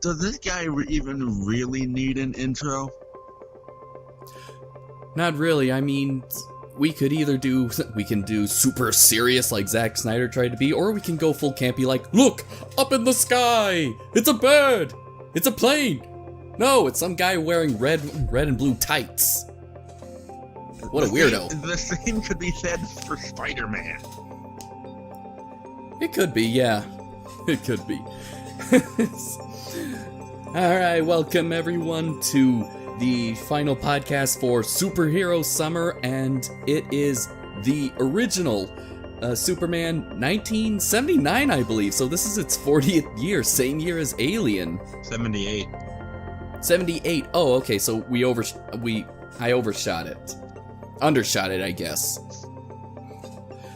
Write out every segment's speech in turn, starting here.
Does this guy even really need an intro? Not really. I mean, we can do super serious like Zack Snyder tried to be, or we can go full campy like, look, up in the sky, it's a bird, it's a plane. No, it's some guy wearing red and blue tights. What a weirdo. The same could be said for Spider-Man. It could be, yeah. It could be. Alright, welcome everyone to the final podcast for Superhero Summer, and it is the original Superman 1979, I believe. So this is its 40th year, same year as Alien. 78. 78. Oh, okay, so I overshot it. Undershot it, I guess.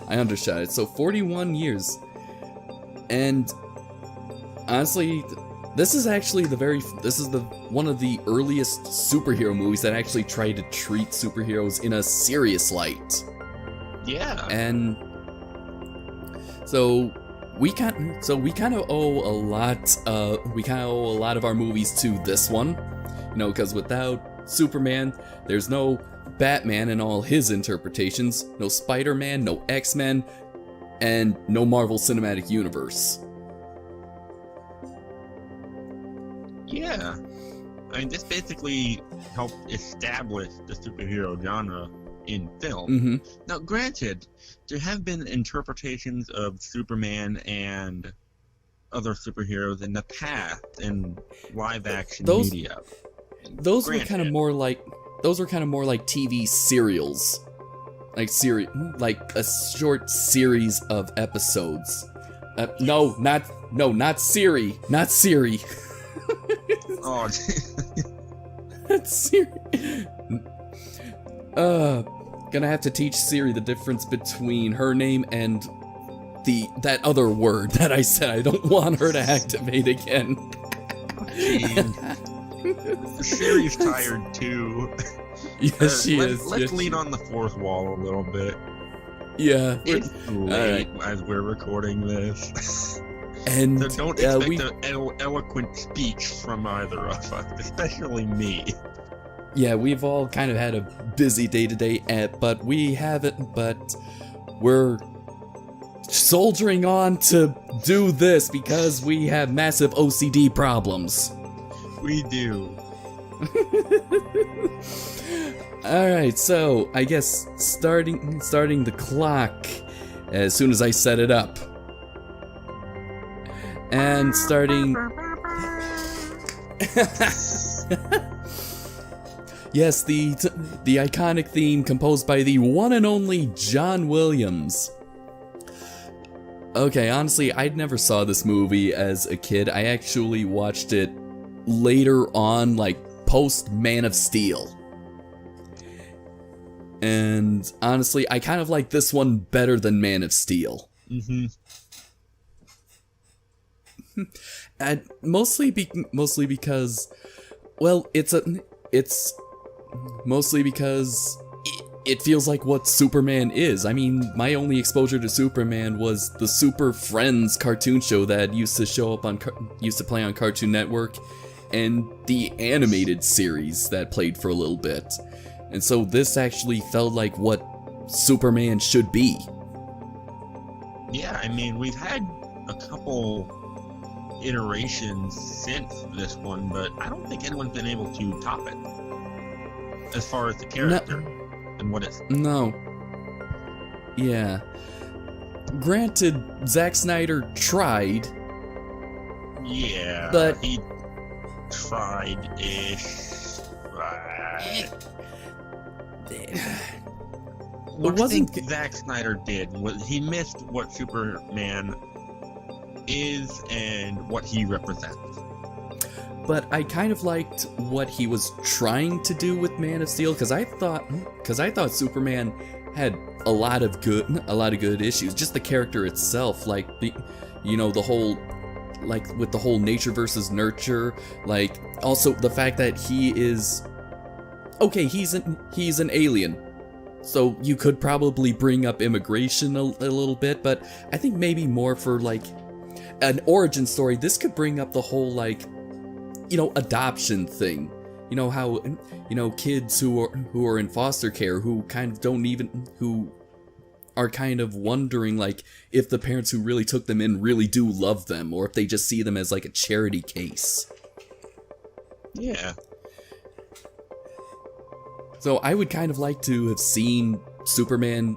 I undershot it. So 41 years. And honestly, this is one of the earliest superhero movies that actually tried to treat superheroes in a serious light. Yeah. And so we kind of owe a lot of our movies to this one, because without Superman, there's no Batman and all his interpretations, no Spider-Man, no X-Men, and no Marvel Cinematic Universe. Yeah. I mean, this basically helped establish the superhero genre in film. Mm-hmm. Now, granted, there have been interpretations of Superman and other superheroes in the past in live-action media. Those were kind of more like TV serials, like a short series of episodes. Not Siri. Oh, that's Siri. Gonna have to teach Siri the difference between her name and that other word that I said I don't want her to activate again. Siri's tired too. Yes, she is. Let's lean on the fourth wall a little bit. Yeah. It's late as we're recording this. And so don't expect an eloquent speech from either of us, especially me. Yeah, we've all kind of had a busy day-to-day, but we're soldiering on to do this because we have massive OCD problems. We do. Alright, so I guess starting the clock as soon as I set it up. And starting... Yes, the iconic theme composed by the one and only John Williams. Okay, honestly, I never saw this movie as a kid. I actually watched it later on, like post Man of Steel. And honestly, I kind of like this one better than Man of Steel. Mm-hmm. And mostly because, well, it's mostly because it feels like what Superman is. I mean, my only exposure to Superman was the Super Friends cartoon show that used to play on Cartoon Network, and the animated series that played for a little bit. And so this actually felt like what Superman should be. Yeah, I mean, we've had a couple iterations since this one, but I don't think anyone's been able to top it as far as the character and what it's. No. Yeah. Granted, Zack Snyder tried. Yeah, but he tried-ish. Right. What I think Zack Snyder did was he missed what Superman is and what he represents. But I kind of liked what he was trying to do with Man of Steel, because I thought Superman had a lot of good issues. Just the character itself, like the whole, like with the whole nature versus nurture, like also the fact that he is okay. He's an alien, so you could probably bring up immigration a little bit, but I think maybe more for like an origin story. This could bring up the whole like, adoption thing. You know how, kids who are in foster care who kind of who are kind of wondering like if the parents who really took them in really do love them, or if they just see them as like a charity case. Yeah. So I would kind of like to have seen Superman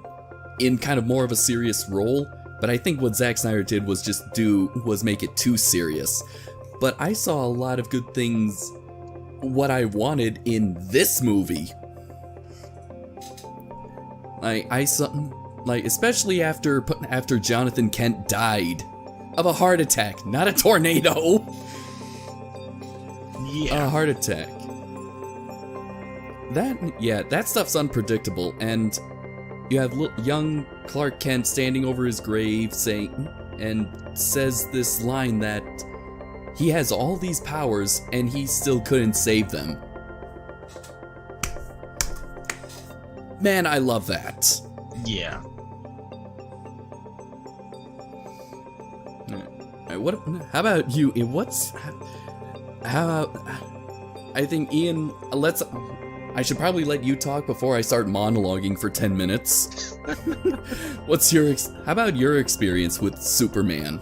in kind of more of a serious role, but I think what Zack Snyder did was make it too serious. But I saw a lot of good things, what I wanted in this movie. I saw, like, especially after Jonathan Kent died of a heart attack, not a tornado. Yeah. A heart attack. That stuff's unpredictable, and you have young Clark Kent standing over his grave says this line that he has all these powers and he still couldn't save them. Man, I love that. Yeah. How about you? I think Ian, I should probably let you talk before I start monologuing for 10 minutes. How about your experience with Superman?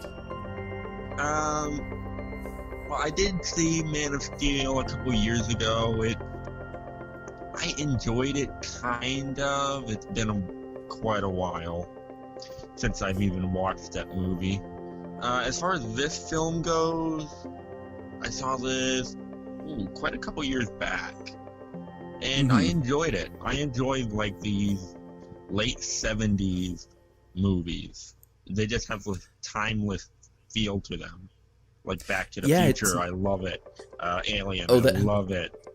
Well, I did see Man of Steel a couple years ago. I enjoyed it, kind of. It's been quite a while since I've even watched that movie. As far as this film goes, I saw this quite a couple years back. And I enjoyed it. I enjoyed like these late 70s movies. They just have a timeless feel to them. Like Back to the Future, I love it. Alien, I love it.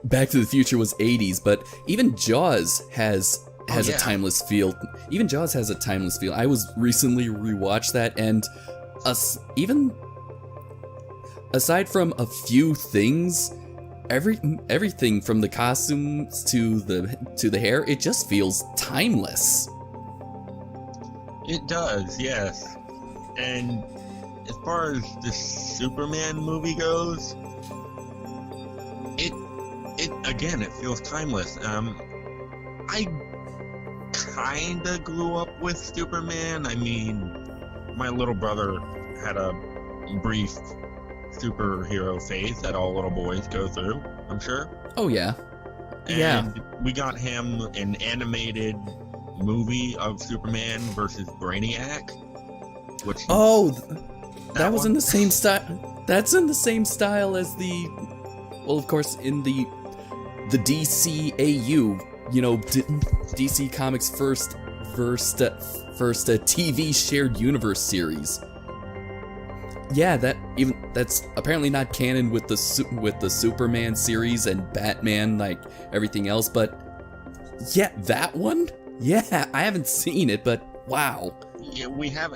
Back to the Future was 80s, but even Jaws has a timeless feel. Even Jaws has a timeless feel. I was recently rewatched that, and even aside from a few things, everything from the costumes to the hair, it just feels timeless. It does, yes. And as far as the Superman movie goes, it feels timeless. I kinda grew up with Superman. I mean, my little brother had a brief superhero phase that all little boys go through, I'm sure. Oh yeah. And we got him an animated movie of Superman versus Brainiac. Which that was in the same style. That's in the same style as of course, in the DCAU, DC Comics first TV shared universe series. Yeah, that's apparently not canon with the Superman series and Batman, like everything else, but yeah, that one? Yeah, I haven't seen it, but wow. Yeah,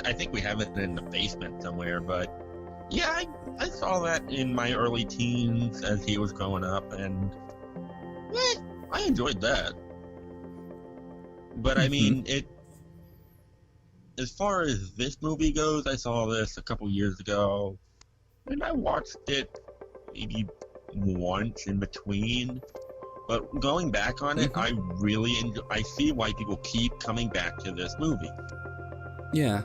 I think we have it in the basement somewhere, but yeah, I saw that in my early teens as he was growing up, and I enjoyed that. But I mean, as far as this movie goes, I saw this a couple years ago, and I watched it maybe once in between. But going back on it, I really I see why people keep coming back to this movie. Yeah.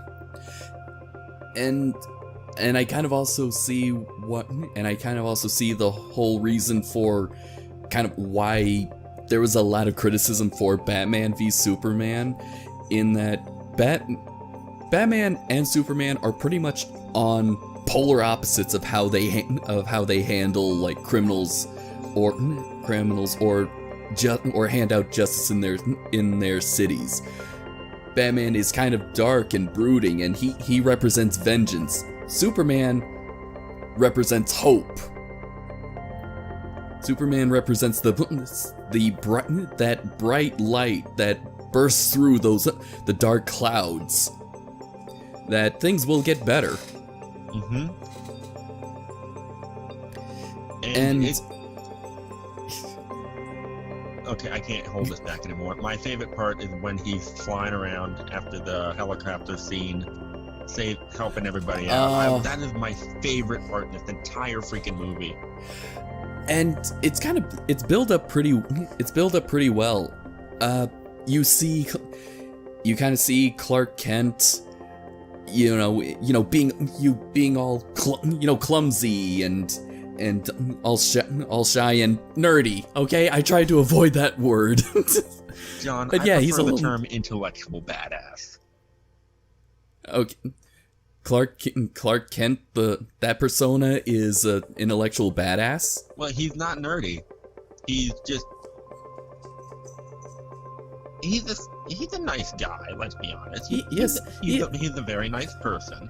And I kind of also see the whole reason for kind of why there was a lot of criticism for Batman v Superman, in that Batman and Superman are pretty much on polar opposites of how they handle like criminals or hand out justice in their cities. Batman is kind of dark and brooding, and he represents vengeance. Superman represents hope. Superman represents that bright light that bursts through the dark clouds. That things will get better. Mm-hmm. Okay, I can't hold this back anymore. My favorite part is when he's flying around after the helicopter scene, helping everybody out. That is my favorite part in this entire freaking movie. And it's built up pretty well. You kind of see Clark Kent, being all clumsy and all shy and nerdy. Okay, I tried to avoid that word. John, but I prefer the term intellectual badass. Okay, Clark Kent, that persona is an intellectual badass. Well, he's not nerdy. He's a nice guy. Let's be honest. He's a very nice person.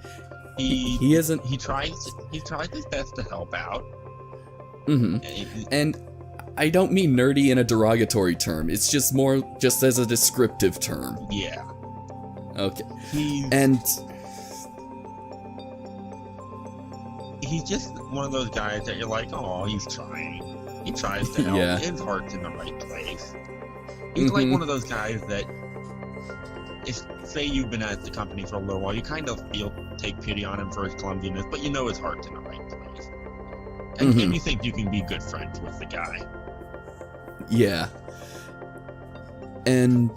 He tries his best to help out. Mm-hmm. And I don't mean nerdy in a derogatory term. It's just more just as a descriptive term. Yeah. Okay. He's just one of those guys that you're like, oh, he's trying. He tries to help. Yeah. His heart's in the right place. He's like one of those guys that, say you've been at the company for a little while, you kind of take pity on him for his clumsiness, but you know his heart's in the right place. And you think you can be good friends with the guy. Yeah. And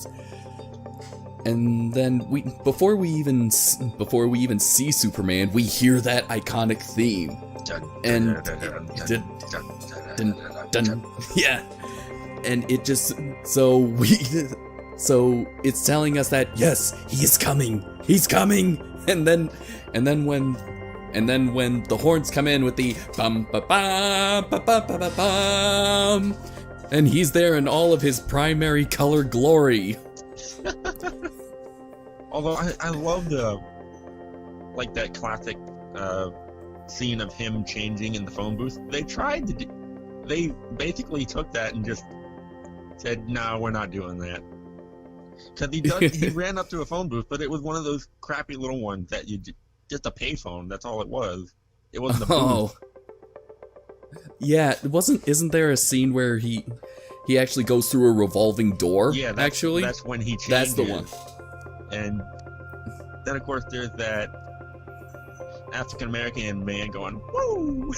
then before we even see Superman, we hear that iconic theme. Yeah. And it just so it's telling us that yes, he's coming. And then when the horns come in with the bum ba bum ba ba ba ba bum, and he's there in all of his primary color glory. Although I love that classic scene of him changing in the phone booth. They basically took that and just said, no, we're not doing that. Because he ran up to a phone booth, but it was one of those crappy little ones that just a payphone. That's all it was. It wasn't a booth. Oh. Yeah, isn't there a scene where he actually goes through a revolving door? Yeah, that's when he changes. That's the one. And then, of course, there's that African-American man going, woo!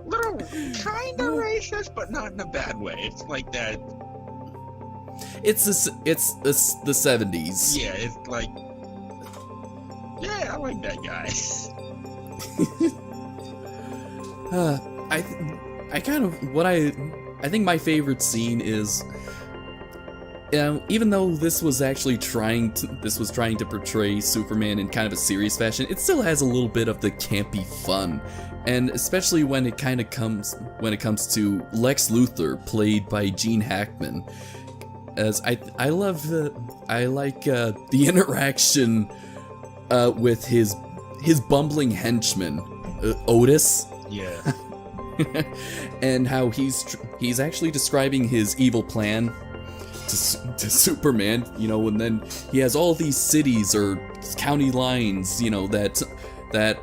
Little kind of racist, but not in a bad way. It's like that. It's the 70s. Yeah, it's like, yeah, I like that guy. I think my favorite scene is, even though this was trying to portray Superman in kind of a serious fashion, it still has a little bit of the campy fun, and especially when it comes to Lex Luthor, played by Gene Hackman. As I like the interaction with his bumbling henchman, Otis. Yeah. And how he's actually describing his evil plan to Superman, and then he has all these cities or county lines, that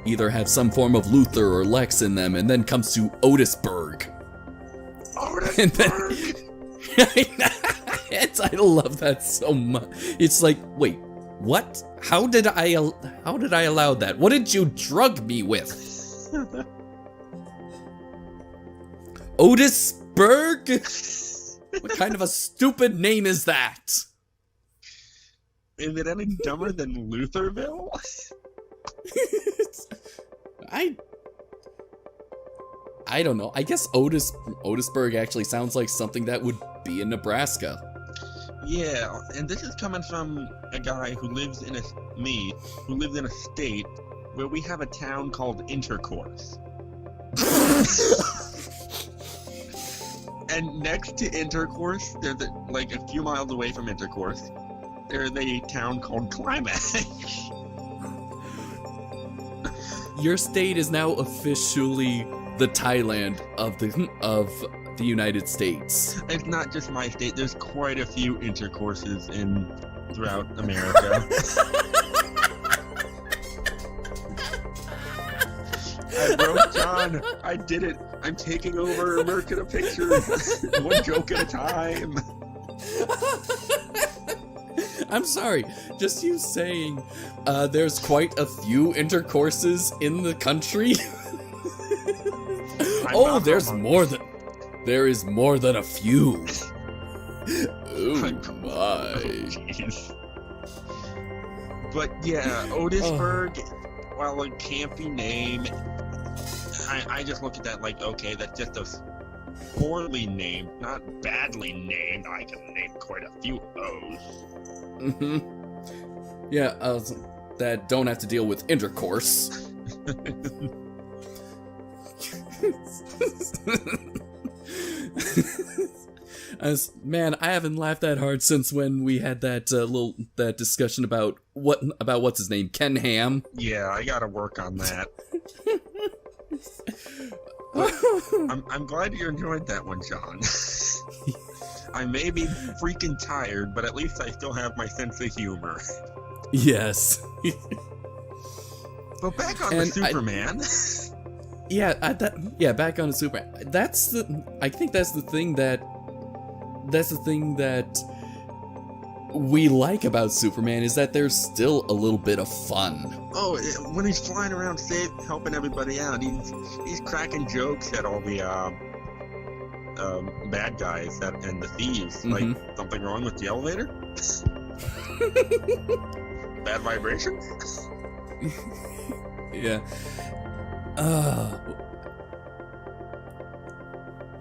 either have some form of Luthor or Lex in them, and then comes to Otisburg. I love that so much. It's like, wait, what? How did I allow that? What did you drug me with? Otisburg? What kind of a stupid name is that? Is it any dumber than Lutherville? I don't know. I guess Otisburg actually sounds like something that would be in Nebraska. Yeah, and this is coming from a guy who lives in a state where we have a town called Intercourse. And next to Intercourse, there's like a few miles away from Intercourse, there's a town called Climax. Your state is now officially the Thailand of the United States. It's not just my state. There's quite a few intercourses throughout America. I broke John. I did it. I'm taking over American Pictures. One joke at a time. I'm sorry. Just you saying there's quite a few intercourses in the country. Oh, there is more than a few. Oh my. Jeez. But yeah, Otisburg, while a campy name, I just look at that like, okay, that's just a poorly named, not badly named. I can name quite a few O's. Mm-hmm. Yeah, that don't have to deal with intercourse. Man, I haven't laughed that hard since when we had that that discussion about what's his name, Ken Ham. Yeah, I gotta work on that. I'm glad you enjoyed that one, John. I may be freaking tired, but at least I still have my sense of humor. Yes. But back on the Superman. Back on the Superman. I think that's the thing that we like about Superman is that there's still a little bit of fun. Oh, when he's flying around helping everybody out, he's cracking jokes at all the bad guys and the thieves. Mm-hmm. Like, something wrong with the elevator? Bad vibrations? Yeah.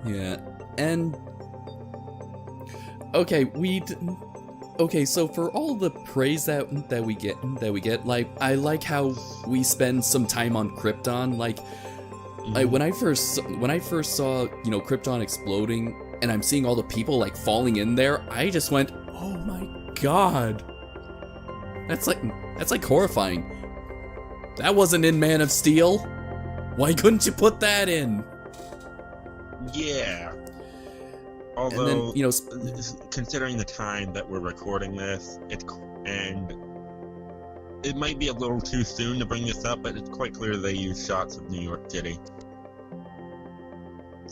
Yeah. And okay, so for all the praise that we get, like, I like how we spend some time on Krypton. Like when I first saw, Krypton exploding, and I'm seeing all the people like falling in there, I just went, oh my god, that's like horrifying. That wasn't in Man of Steel. Why couldn't you put that in? Yeah. Although, and then, considering the time that we're recording this, and it might be a little too soon to bring this up, but it's quite clear they use shots of New York City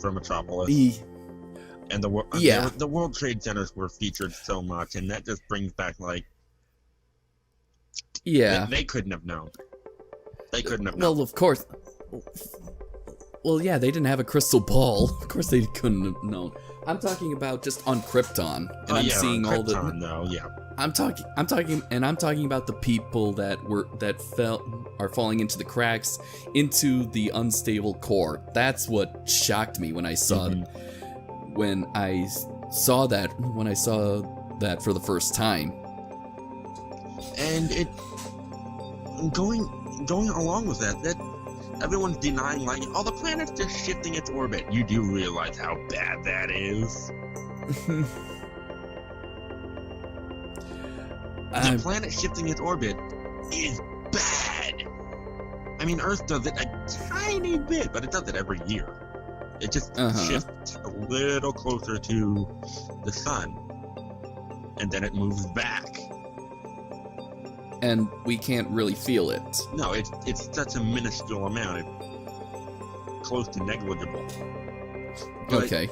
from Metropolis. And the World Trade Centers were featured so much, and that just brings back, like, they couldn't have known. They couldn't have known. Well, of course. Well, yeah, they didn't have a crystal ball. Of course they couldn't have known. I'm talking about just on Krypton, and I'm seeing all the. Though, yeah. I'm talking about the people that are falling into the cracks, into the unstable core. That's what shocked me when I saw when I saw that for the first time. And it going along with that everyone's denying, like, oh, the planet's just shifting its orbit. You do realize how bad that is? The planet shifting its orbit is bad. I mean, Earth does it a tiny bit, but it does it every year. It just shifts a little closer to the sun, and then it moves back. And we can't really feel it. No, it's such a minuscule amount. It's close to negligible. But okay.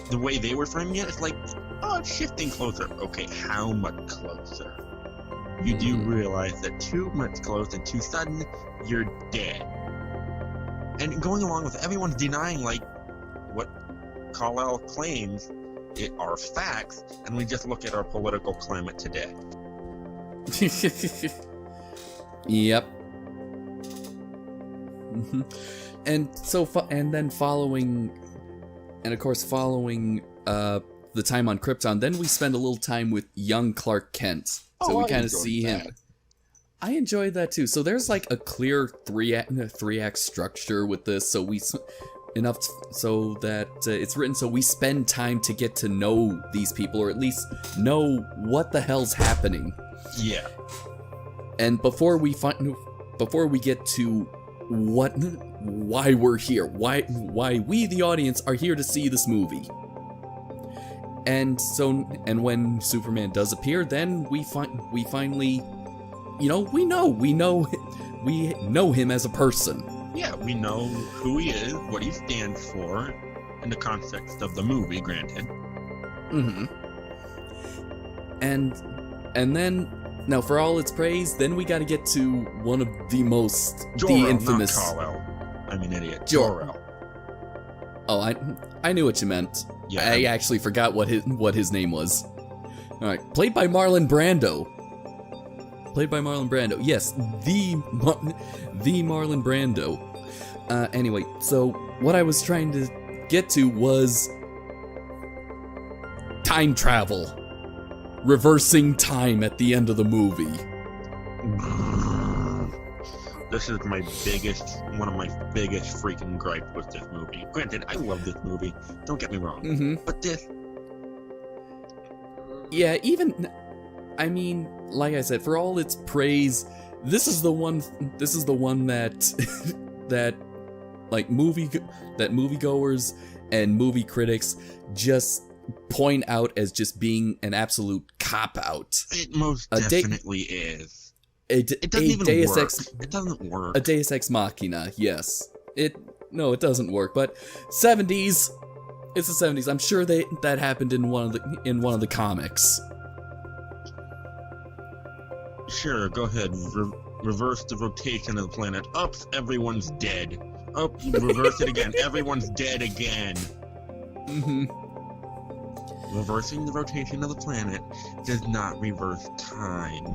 The way they were framing it, it's like, oh, it's shifting closer. Okay, how much closer? You do realize that too much close and too sudden, you're dead. And going along with everyone's denying, like, what Kal-El claims, are facts, and we just look at our political climate today. Yep. And so, and then following, and of course following the time on Krypton, then we spend a little time with young Clark Kent. So we kind of see him. I enjoyed that too. So there's like a clear three act structure with this. So enough so that it's written so we spend time to get to know these people, or at least know what the hell's happening. Yeah. And before we get to why we're here, why we the audience are here to see this movie. And when Superman does appear, then we finally, we know him as a person. Yeah, we know who he is, what he stands for, in the context of the movie, granted. Mm-hmm. And then, now for all its praise, then we gotta get to one of the most, Jor-El, the infamous... not Kal-El. I'm an idiot. Jor-El. Oh, I knew what you meant. Yeah, I actually forgot what his name was. Alright, played by Marlon Brando. Yes, the Marlon Brando. Anyway, so what I was trying to get to was time travel. Reversing time at the end of the movie. This is one of my biggest freaking gripes with this movie. Granted, I love this movie. Don't get me wrong. Mm-hmm. But this... Yeah, I mean, like I said, for all its praise, this is the one that that moviegoers and movie critics just point out as just being an absolute cop-out. It most definitely is. It doesn't even work. It doesn't work. A Deus Ex Machina, yes. It doesn't work, but 70s, it's the 70s. I'm sure that happened in one of the comics. Sure, go ahead. Reverse the rotation of the planet. Oops, everyone's dead. Oh, reverse it again. Everyone's dead again. Mm-hmm. Reversing the rotation of the planet does not reverse time.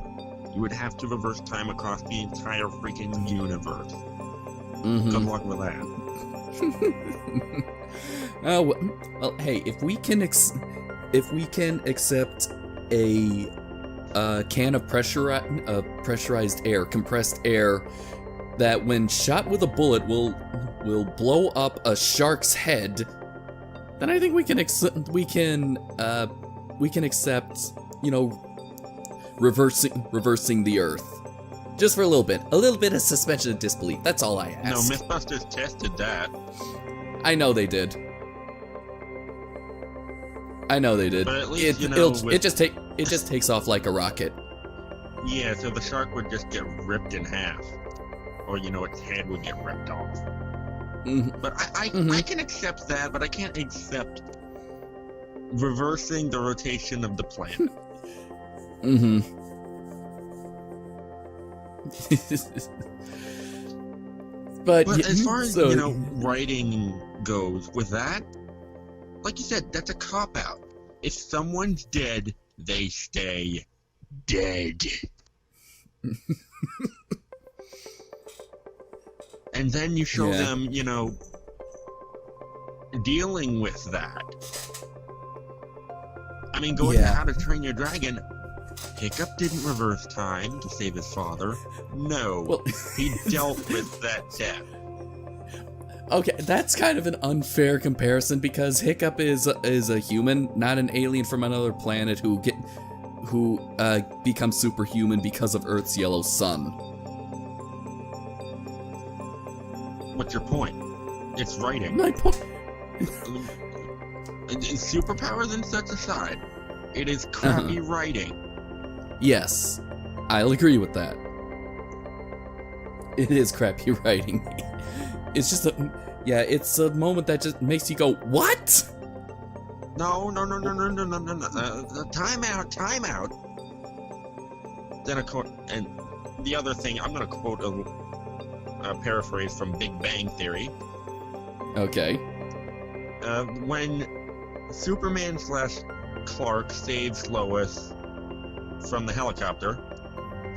You would have to reverse time across the entire freaking universe. Mm-hmm. Good luck with that. Well, hey, if we can accept a can of pressurized air, compressed air, that when shot with a bullet will blow up a shark's head, then I think we can accept, reversing the Earth, just for a little bit of suspension of disbelief. That's all I ask. No, MythBusters tested that. I know they did. But at least, it just takes off like a rocket. Yeah, so the shark would just get ripped in half, or its head would get ripped off. Mm-hmm. But I can accept that, but I can't accept reversing the rotation of the planet. Mm-hmm. But as far as writing goes with that, like you said, that's a cop-out. If someone's dead, they stay dead. And then you show them, dealing with that. I mean, going to How to Train Your Dragon, Hiccup didn't reverse time to save his father. No, he dealt with that death. Okay, that's kind of an unfair comparison because Hiccup is a human, not an alien from another planet who becomes superhuman because of Earth's yellow sun. What's your point? It's writing. My point. Superpowers and such aside, it is crappy writing. Yes, I'll agree with that. It is crappy writing. It's just it's a moment that just makes you go, what? No. Time out. Then and the other thing, I'm gonna quote a paraphrase from Big Bang Theory. Okay. When Superman slash Clark saves Lois from the helicopter.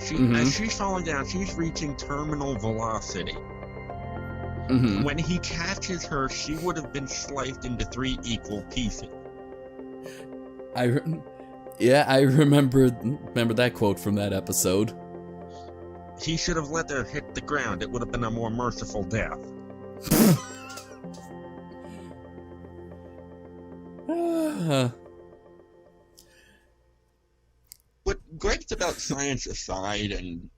As she's falling down, she's reaching terminal velocity. When he catches her, she would have been sliced into 3 equal pieces. I remember that quote from that episode. He should have let her hit the ground. It would have been a more merciful death. What gripes about science aside, and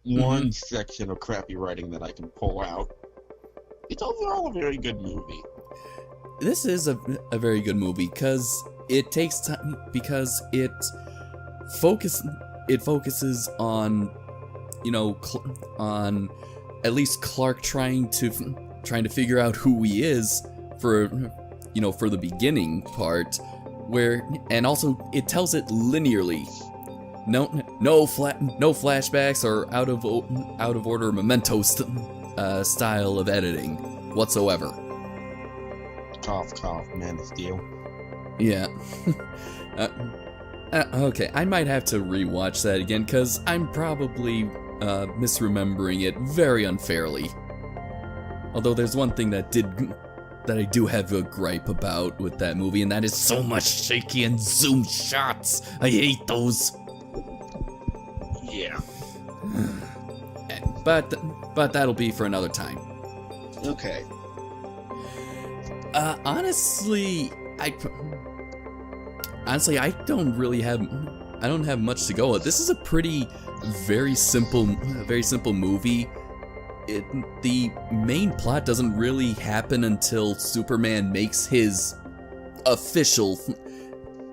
one section of crappy writing that I can pull out, it's overall a very good movie. This is a very good movie because it takes time, because it focuses on, you know, on at least Clark trying to figure out who he is for, you know, for the beginning part, and also it tells it linearly. No flashbacks or out of order memento style of editing whatsoever. Cough, cough, Man of Steel. Yeah. Okay, I might have to rewatch that again because I'm probably misremembering it very unfairly. Although there's one thing that I do have a gripe about with that movie, and that is so much shaky and zoom shots. I hate those. Yeah. But that'll be for another time. Okay. Honestly, I don't have much to go with. This is a very simple movie. The main plot doesn't really happen until Superman makes his official,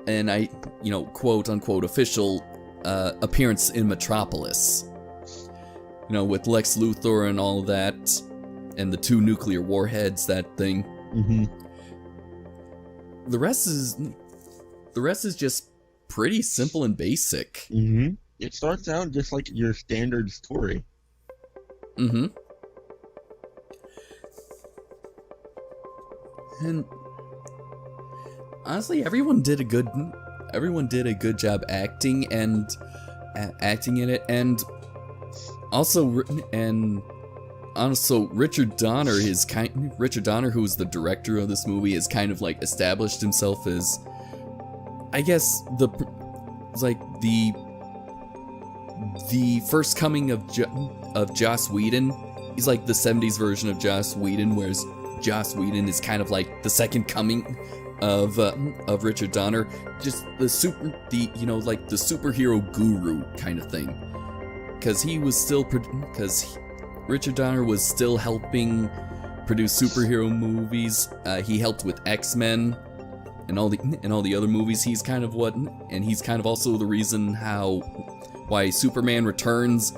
and quote unquote official, appearance in Metropolis. You know, with Lex Luthor and all of that, and the 2 nuclear warheads, that thing. The rest is just pretty simple and basic. It starts out just like your standard story. And honestly, everyone did a good job acting in it, and also Richard Donner, who's the director of this movie, has kind of like established himself as, I guess, the first coming of Joss Whedon. He's like the 70s version of Joss Whedon, whereas Joss Whedon is kind of like the second coming of Richard Donner, just the superhero guru kind of thing. Because Richard Donner was still helping produce superhero movies. He helped with X-Men and all the other movies. He's kind of also the reason why Superman Returns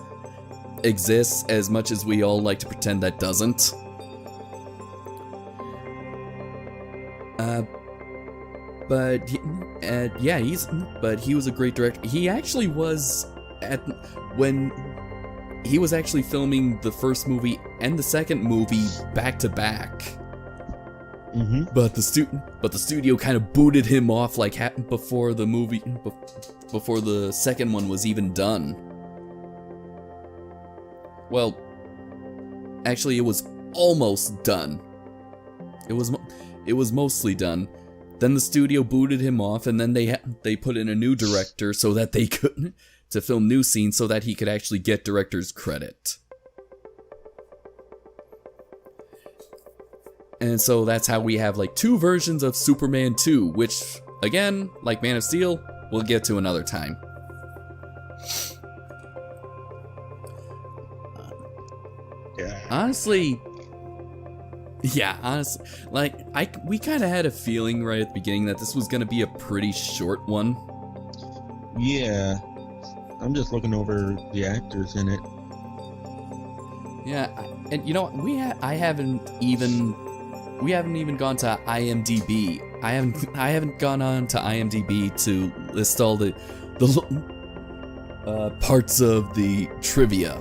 exists, as much as we all like to pretend that doesn't. But he was a great director. He actually was when he was actually filming the first movie and the second movie back to back. But the studio kind of booted him off before the second one was even done. Well, actually, it was almost done. It was mostly done. Then the studio booted him off, and then they put in a new director so that they could to film new scenes so that he could actually get director's credit. And so that's how we have 2 versions of Superman 2, which, again, like Man of Steel, we'll get to another time. Honestly, we kind of had a feeling right at the beginning that this was going to be a pretty short one. Yeah. I'm just looking over the actors in it. Yeah, and you know what? We haven't even gone to IMDb. I haven't gone on to IMDb to list all the parts of the trivia.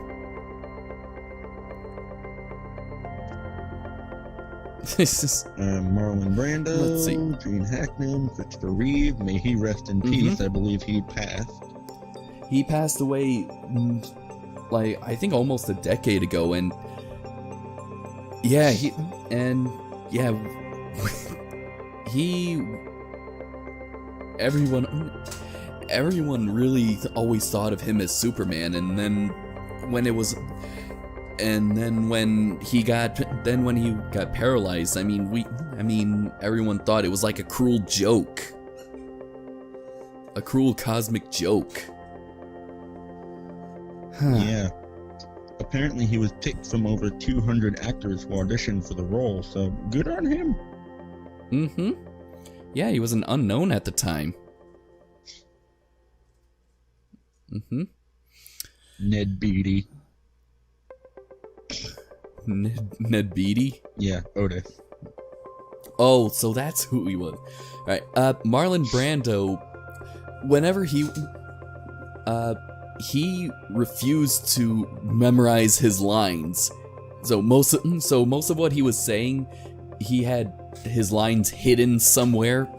Marlon Brando, Let's see. Gene Hackman, Christopher Reeve. May he rest in peace. I believe he passed. He passed away, like, I think almost a decade ago, and yeah, he everyone really always thought of him as Superman, and then when he got paralyzed, I mean everyone thought it was like a cruel joke. A cruel cosmic joke. Yeah. Apparently he was picked from over 200 actors who auditioned for the role, so good on him. Yeah, he was an unknown at the time. Ned Beatty. Ned Beatty? Yeah, Otis. Oh, so that's who he was. Alright, Marlon Brando, whenever he refused to memorize his lines. So most of what he was saying, he had his lines hidden somewhere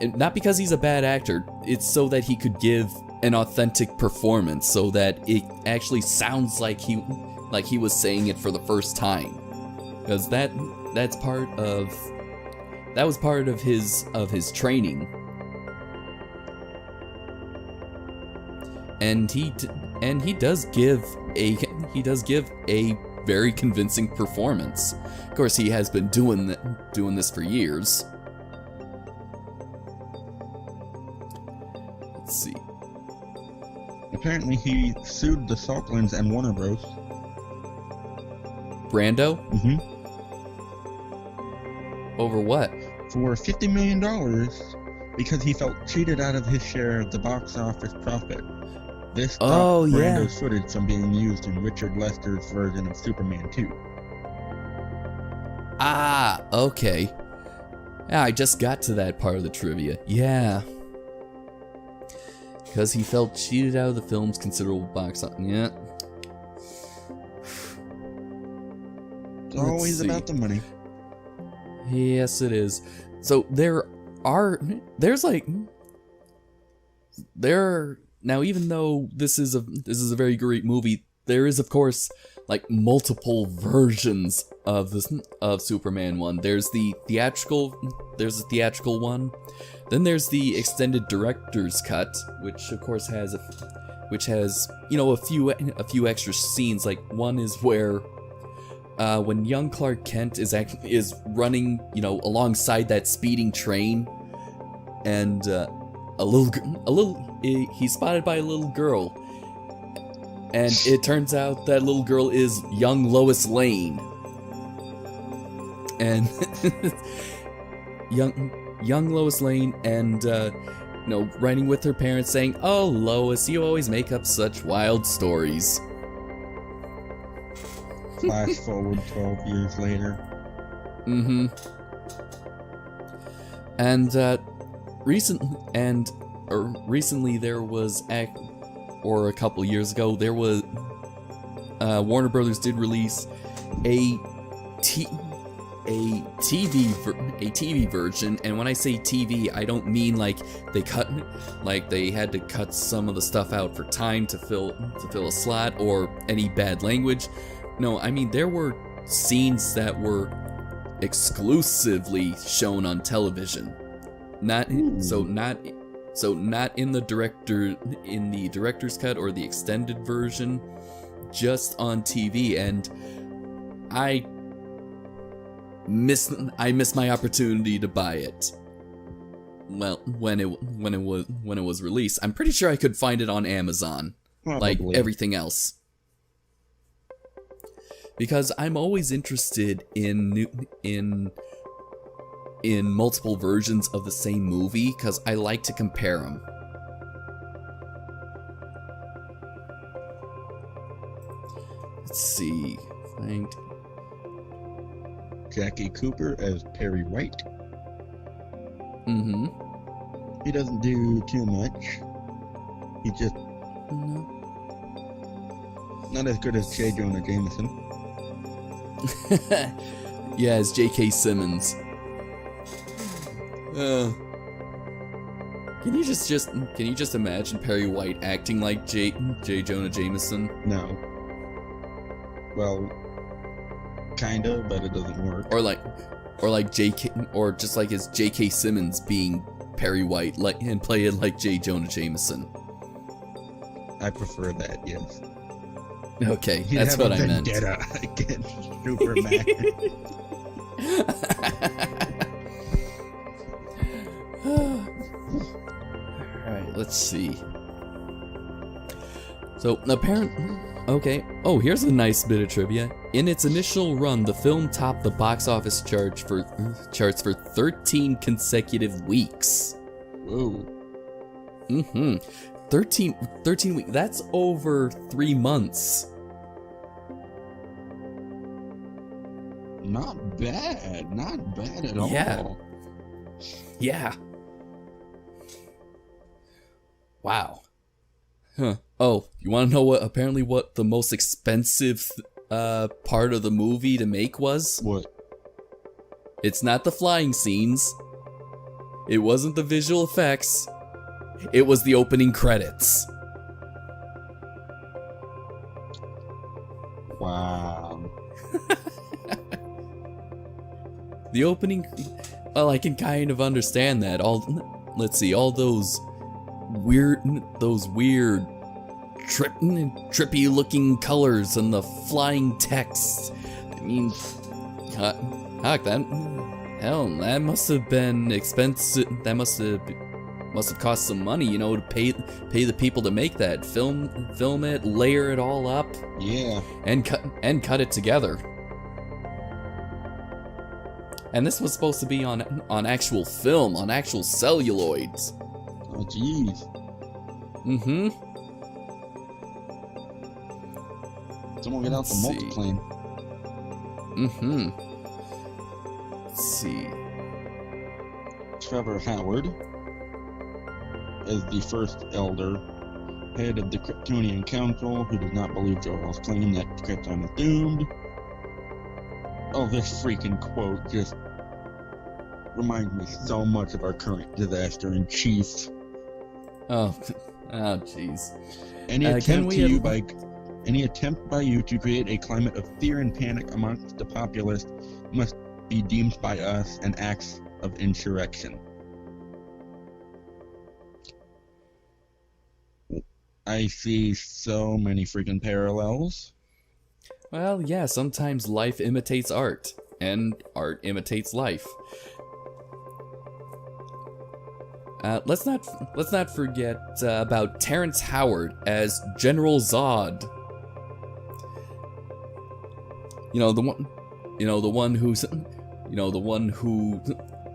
not because he's a bad actor, it's so that he could give an authentic performance, so that it actually sounds like he was saying it for the first time. Because that was part of his training. And he does give a very convincing performance. Of course, he has been doing this for years. Let's see. Apparently, he sued the Saltlands and Warner Bros. Brando? Over what? For $50 million, because he felt cheated out of his share of the box office profit. This stopped Brando's footage from being used in Richard Lester's version of Superman 2. Ah, okay. Yeah, I just got to that part of the trivia. Yeah. Because he felt cheated out of the film's considerable box office. Yeah. It's always about the money. Yes, it is. So now, even though this is a very great movie, there is, of course, like multiple versions of Superman 1. There's the theatrical one. Then there's the extended director's cut, which of course has a few extra scenes. Like, one is where when young Clark Kent is running, alongside that speeding train, and he's spotted by a little girl, and it turns out that little girl is young Lois Lane, and young Lois Lane, and writing with her parents saying, "Oh, Lois, you always make up such wild stories." Flash forward 12 years later. And recently there was, or a couple years ago, there was Warner Brothers did release a TV version, and when I say TV, I don't mean like they had to cut some of the stuff out for time to fill a slot or any bad language. No, I mean there were scenes that were exclusively shown on television, not in the director's cut or the extended version, just on TV, and I missed my opportunity to buy it. Well, when it was released, I'm pretty sure I could find it on Amazon, like everything else. Because I'm always interested in multiple versions of the same movie, because I like to compare them. Let's see. Find Jackie Cooper as Perry White. He doesn't do too much. He just not as good as J. Jonah Jameson. Yeah, it's J.K. Simmons. Can you just imagine Perry White acting like J. Jonah Jameson? No. Well, kind of, but it doesn't work. Or like J.K. or just like as J.K. Simmons being Perry White, like, and play it like J. Jonah Jameson. I prefer that, yes. Okay, that's what I meant. Vendetta against Superman. Alright, let's see. So, okay. Oh, here's a nice bit of trivia. In its initial run, the film topped the box office charts for 13 consecutive weeks. Whoa. 13 weeks. That's over 3 months. Not bad. Not bad at all. Yeah. Wow. Huh. Oh, you want to know what the most expensive part of the movie to make was? What? It's not the flying scenes. It wasn't the visual effects. It was the opening credits. Wow. The opening... Well, I can kind of understand that. Let's see, all those weird trippy looking colors and the flying text. I mean, heck, that must have been expensive. That must have cost some money, you know, to pay the people to make that. Film it, layer it all up. Yeah. And cut it together. And this was supposed to be on actual film, on actual celluloids. Oh, jeez. Someone get out the multiplane. Let's see. Trevor Howard, as the first elder, head of the Kryptonian Council, who does not believe Jor-El's claim that Krypton is doomed. Oh, this freaking quote just reminds me so much of our current disaster in chief. Oh, jeez. Any attempt by you to create a climate of fear and panic amongst the populace must be deemed by us an act of insurrection. I see so many freaking parallels. Well, yeah, sometimes life imitates art, and art imitates life. Let's not forget about Terrence Howard as General Zod. The one who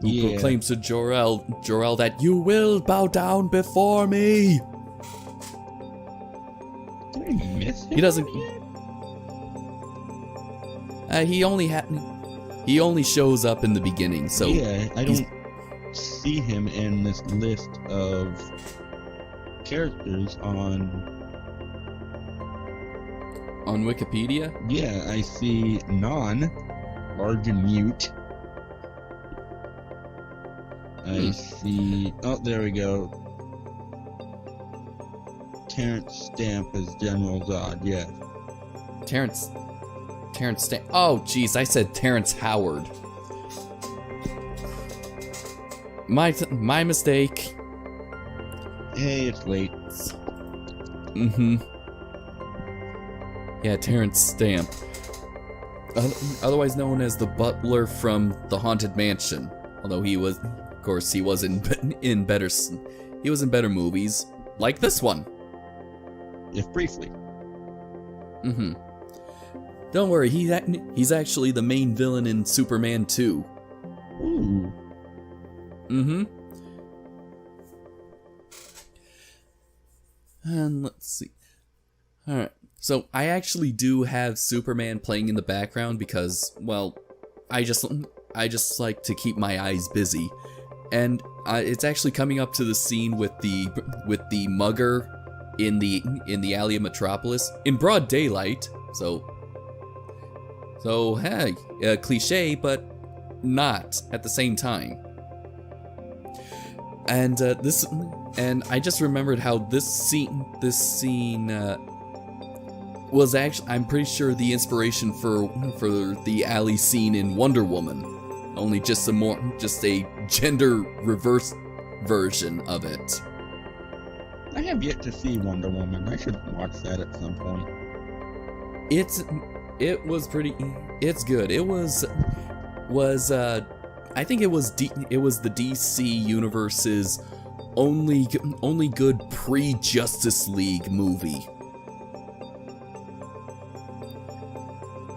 proclaims to Jor-El that you will bow down before me. Did I miss him? He doesn't. He only shows up in the beginning, so yeah, I don't see him in this list of characters on Wikipedia. Yeah, I see large and mute. I see. Oh, there we go. Terrence Stamp as General Zod. Yeah. Terrence Stamp. Oh, jeez, I said Terrence Howard. My mistake. Hey, it's late. Yeah, Terrence Stamp. Otherwise known as the butler from the Haunted Mansion. Although he was in better movies, like this one. If briefly. Don't worry, he's actually the main villain in Superman 2. Ooh. And let's see. Alright, so I actually do have Superman playing in the background because, well, I just like to keep my eyes busy. And it's actually coming up to the scene with the mugger in the alley of Metropolis in broad daylight. So So, hey, cliche, but not at the same time. And and I just remembered how this scene was actually, I'm pretty sure, the inspiration for the alley scene in Wonder Woman. Only just a gender reverse version of it. I have yet to see Wonder Woman. I should watch that at some point. It's good. I think it was the DC Universe's only good pre-Justice League movie.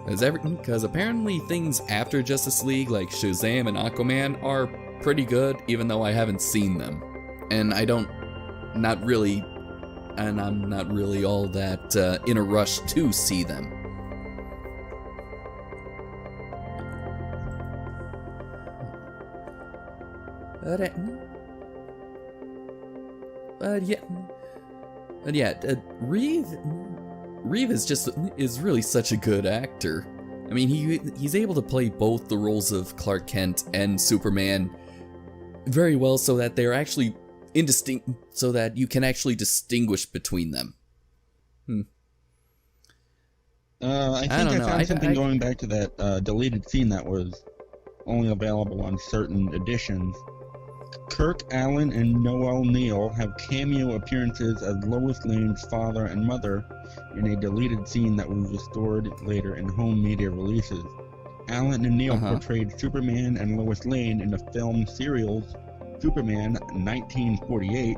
Because apparently things after Justice League, like Shazam and Aquaman, are pretty good, even though I haven't seen them. And I'm not really all that in a rush to see them. Reeve is really such a good actor. I mean, he's able to play both the roles of Clark Kent and Superman very well, so that they're actually indistinct, so that you can actually distinguish between them. I found something going back to that deleted scene that was only available on certain editions. Kirk Allen and Noel Neal have cameo appearances as Lois Lane's father and mother in a deleted scene that was restored later in home media releases. Allen and Neal portrayed Superman and Lois Lane in the film serials Superman 1948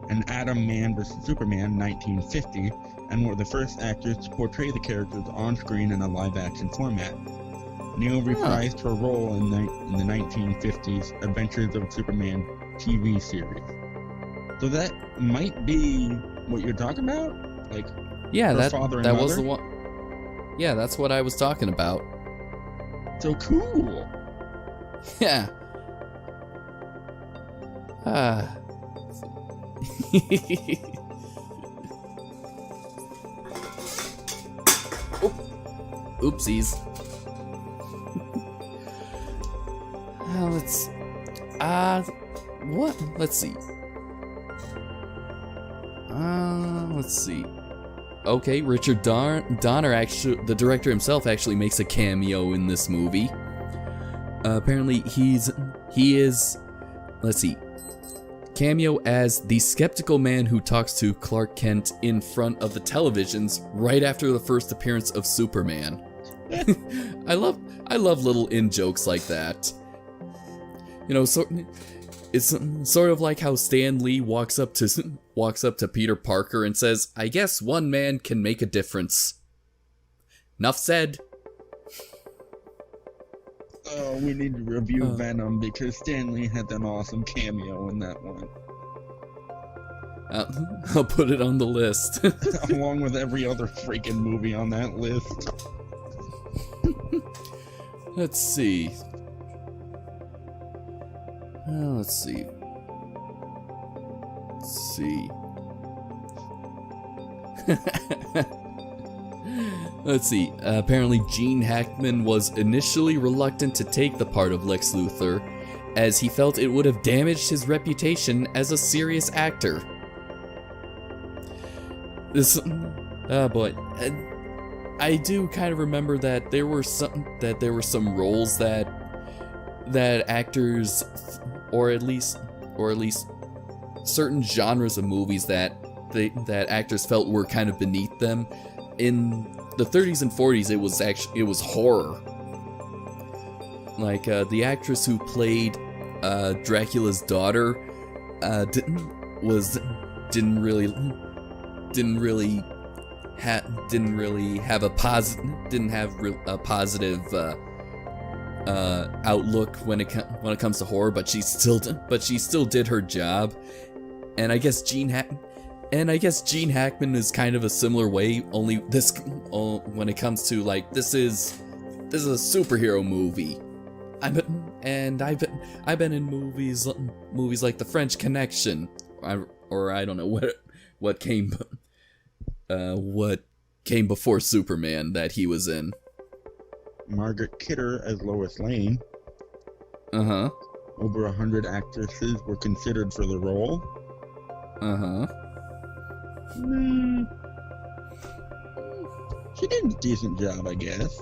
and Atom Man vs. Superman 1950, and were the first actors to portray the characters on screen in a live-action format. Neal reprised her role in the 1950s Adventures of Superman TV series. So that might be what you're talking about? Like, yeah, her father and mother? Was the one. Yeah, that's what I was talking about. So cool. Yeah. Oopsies. Let's see. Okay, Richard Donner, actually, the director himself, actually makes a cameo in this movie. Apparently, he is. Let's see. Cameo as the skeptical man who talks to Clark Kent in front of the televisions right after the first appearance of Superman. I love little in-jokes like that. You know, it's sort of like how Stan Lee walks up to Peter Parker and says, "I guess one man can make a difference." Enough said. Oh, we need to review Venom because Stan Lee had an awesome cameo in that one. I'll put it on the list. Along with every other freaking movie on that list. Let's see. Let's see. Let's see. Apparently, Gene Hackman was initially reluctant to take the part of Lex Luthor, as he felt it would have damaged his reputation as a serious actor. I do kind of remember that there were some roles that actors, or at least certain genres of movies that actors felt were kind of beneath them. In the 30s and 40s, it was horror. Like the actress who played Dracula's daughter didn't really have a positive outlook when it comes to horror, but she still did her job. And I guess Gene Hackman is kind of a similar way, only when it comes to, like, this is a superhero movie. I've been in movies like The French Connection, or I don't know what came before Superman that he was in. Margaret Kidder as Lois Lane. Uh-huh. Over 100 actresses were considered for the role. Uh-huh. She did a decent job, I guess.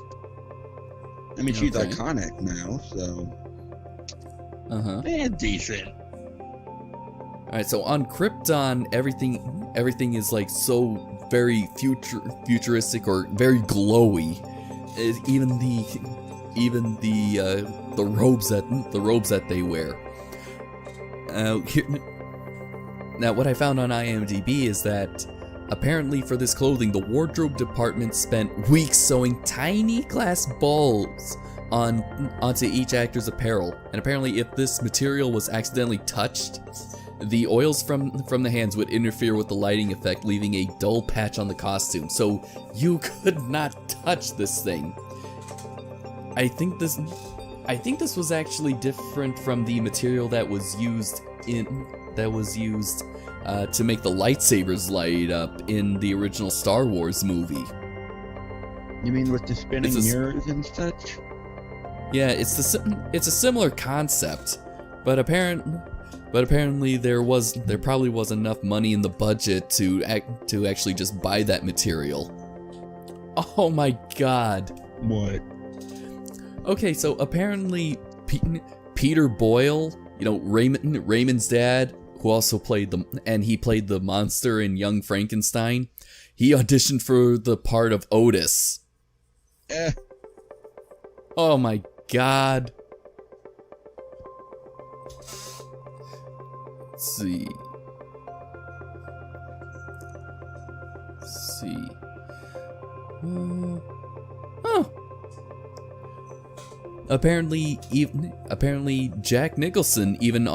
I mean, she's Okay. iconic now, so... Uh-huh. Decent. Alright, so on Krypton, everything is like so very futuristic or very glowy. Even the robes that they wear. Now, what I found on IMDb is that apparently for this clothing, the wardrobe department spent weeks sewing tiny glass balls onto each actor's apparel. And apparently, if this material was accidentally touched, the oils from the hands would interfere with the lighting effect, leaving a dull patch on the costume. So you could not touch this thing. I think this was actually different from the material that was used to make the lightsabers light up in the original Star Wars movie. You mean with the spinning mirrors and such? Yeah, it's a similar concept, but apparently there probably was enough money in the budget to actually just buy that material. Oh my god. What? Okay, so apparently Peter Boyle, Raymond's dad, who also played the monster in Young Frankenstein, he auditioned for the part of Otis. Oh my god. Let's see. Oh. Apparently Jack Nicholson even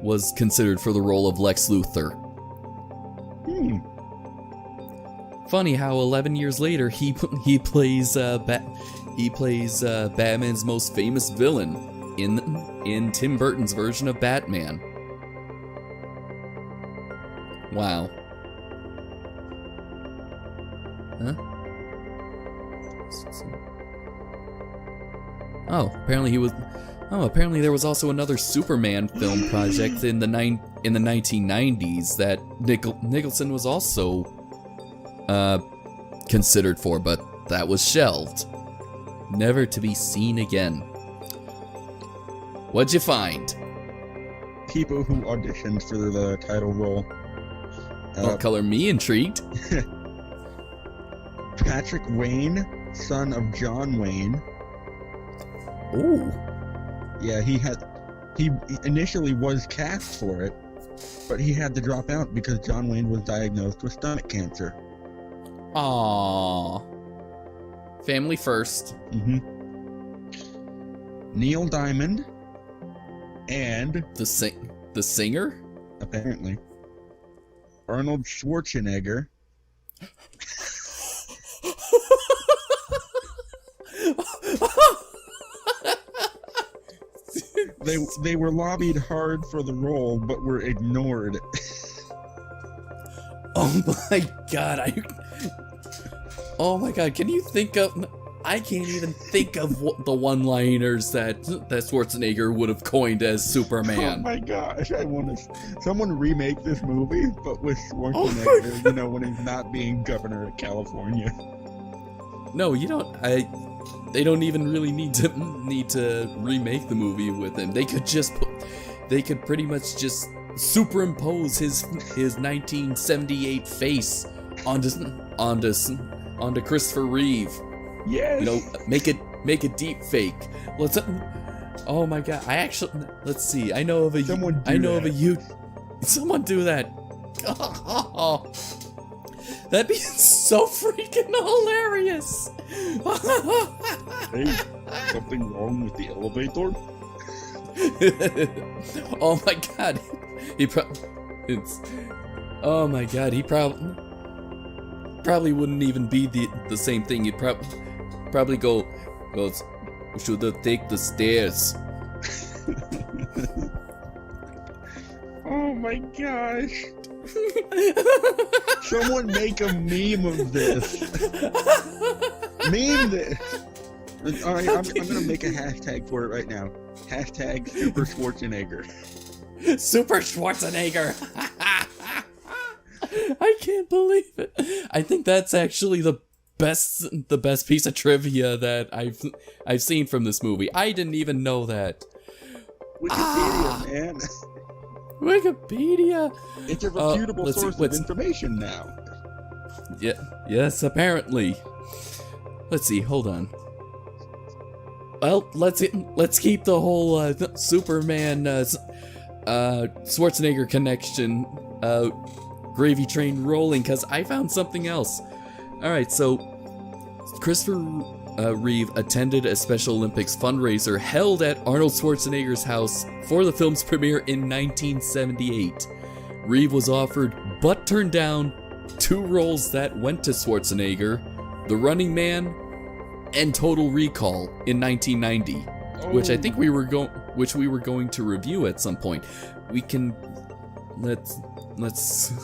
was considered for the role of Lex Luthor. Funny how 11 years later he plays Batman's most famous villain in Tim Burton's version of Batman. Wow. Huh? Apparently there was also another Superman film project in the 1990s that Nicholson was also considered for, but that was shelved. Never to be seen again. What'd you find? People who auditioned for the title role. Color me intrigued. Patrick Wayne, son of John Wayne. Ooh. Yeah, he initially was cast for it, but he had to drop out because John Wayne was diagnosed with stomach cancer. Aww. Family first. Neil Diamond and the singer? Apparently. Arnold Schwarzenegger. They were lobbied hard for the role, but were ignored. Oh my god, oh my god, can you think of... I can't even think of the one-liners that Schwarzenegger would have coined as Superman. Oh my gosh, I want to... Someone remake this movie, but with Schwarzenegger, when he's not being governor of California. No, you don't... They don't even really need to remake the movie with him. They could pretty much just superimpose his 1978 face onto Christopher Reeve. Yes. Make it deep fake. Oh my god! Let's see. Someone do that. Oh, that'd be so freaking hilarious. Hey, something wrong with the elevator? Oh my god. Oh my god, he probably wouldn't even be the same thing. He'd probably go, should I take the stairs? Oh my gosh. Someone make a meme of this. Meme this. All right, I'm gonna make a hashtag for it right now. Hashtag Super Schwarzenegger. Super Schwarzenegger. I can't believe it. I think that's actually the best piece of trivia that I've seen from this movie. I didn't even know that. Wikipedia, man. Wikipedia. It's a reputable source of information now. Yeah. Yes, apparently. Let's see. Hold on. Well, let's keep the whole Superman Schwarzenegger connection gravy train rolling, because I found something else. All right, so Christopher Reeve attended a Special Olympics fundraiser held at Arnold Schwarzenegger's house for the film's premiere in 1978. Reeve was offered but turned down 2 roles that went to Schwarzenegger: The Running Man and Total Recall in 1990, which I think we were going to review at some point. We can let's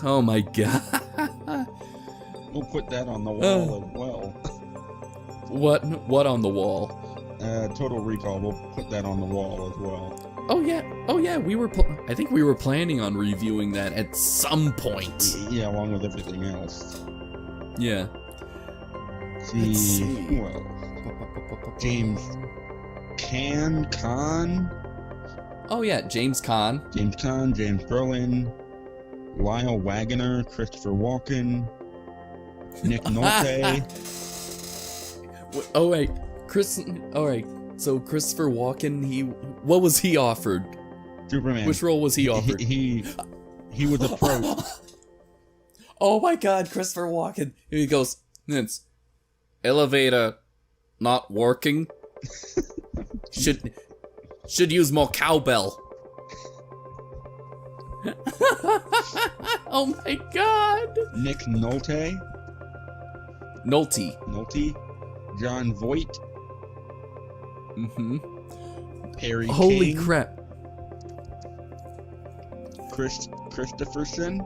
oh my god. We'll put that on the wall as well. What on the wall? Total Recall. We'll put that on the wall as well. Oh yeah. I think we were planning on reviewing that at some point. Yeah, along with everything else. Yeah. Let's see. Who else? James Caan. Oh yeah, James Caan. James Brolin, Lyle Waggoner, Christopher Walken, Nick Nolte. Oh wait, All right. So Christopher Walken, what was he offered? Superman. Which role was he offered? He was approached. Oh my God, Christopher Walken. He goes, "It's elevator not working. Should use more cowbell." Oh my God. Nick Nolte. John Voight. Mm-hmm. Perry Holy King. crap. Christopherson.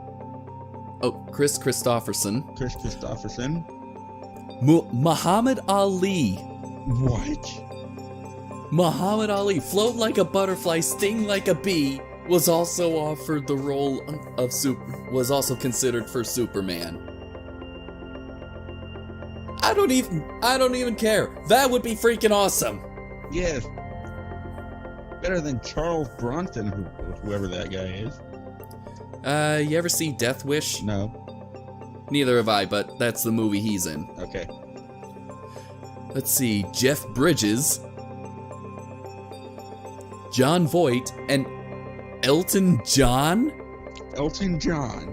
Oh, Chris Christopherson. Muhammad Ali. What? Muhammad Ali, float like a butterfly, sting like a bee, was also offered the role of was also considered for Superman. I don't even care. That would be freaking awesome. Yes. Better than Charles Bronson, whoever that guy is. You ever see Death Wish? No. Neither have I, but that's the movie he's in. Okay. Let's see, Jeff Bridges, John Voight, and Elton John? Elton John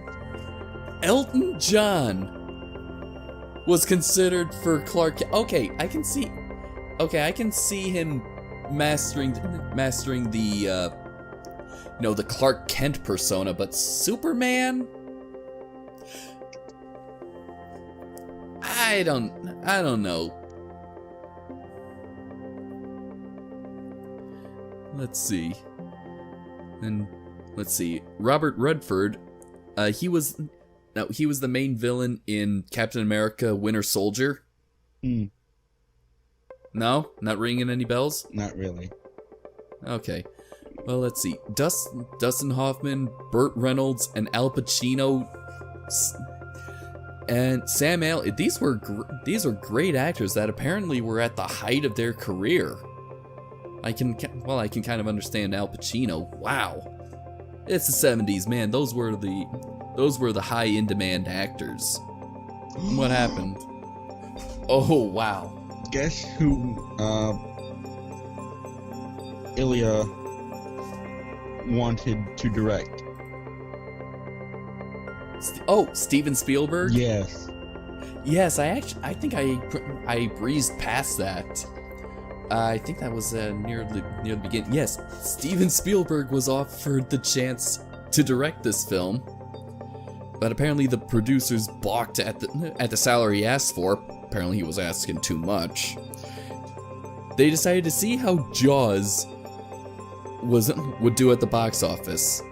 was considered for Clark. Okay, I can see him mastering the the Clark Kent persona, but Superman? I don't know. Let's see. Robert Redford, he was the main villain in Captain America: Winter Soldier. No? Not ringing any bells? Not really. Okay. Well, let's see. Dustin Hoffman, Burt Reynolds, and Al Pacino, and Sam Elliott. These were great actors that apparently were at the height of their career. I can kind of understand Al Pacino. Wow. It's the 70s, man. Those were the high in demand actors. What happened? Oh, wow. Guess who Ilya wanted to direct? Steven Spielberg? Yes. Yes, I think I breezed past that. I think that was near the beginning. Yes, Steven Spielberg was offered the chance to direct this film, but apparently the producers balked at the salary he asked for. Apparently he was asking too much. They decided to see how Jaws would do at the box office.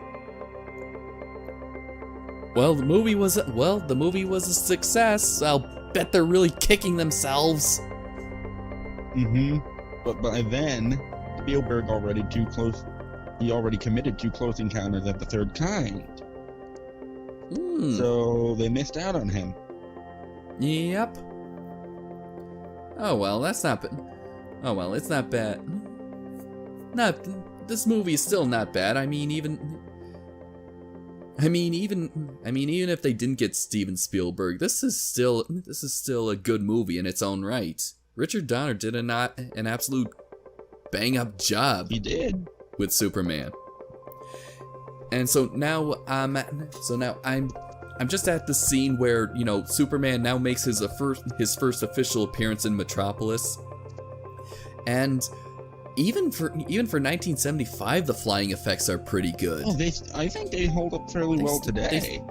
Well, the movie was a success. I'll bet they're really kicking themselves. Mm-hmm. But by then, Spielberg already too close. He already committed to Close Encounters of the Third Kind. So they missed out on him. Yep. Oh well, that's not bad. Oh well, it's not bad. This movie is still not bad. I mean, even if they didn't get Steven Spielberg, this is still a good movie in its own right. Richard Donner did an absolute bang up job. He did with Superman. And so now I'm just at the scene where, you know, Superman now makes his first official appearance in Metropolis. And even for 1975, the flying effects are pretty good. Oh, I think they hold up fairly well today.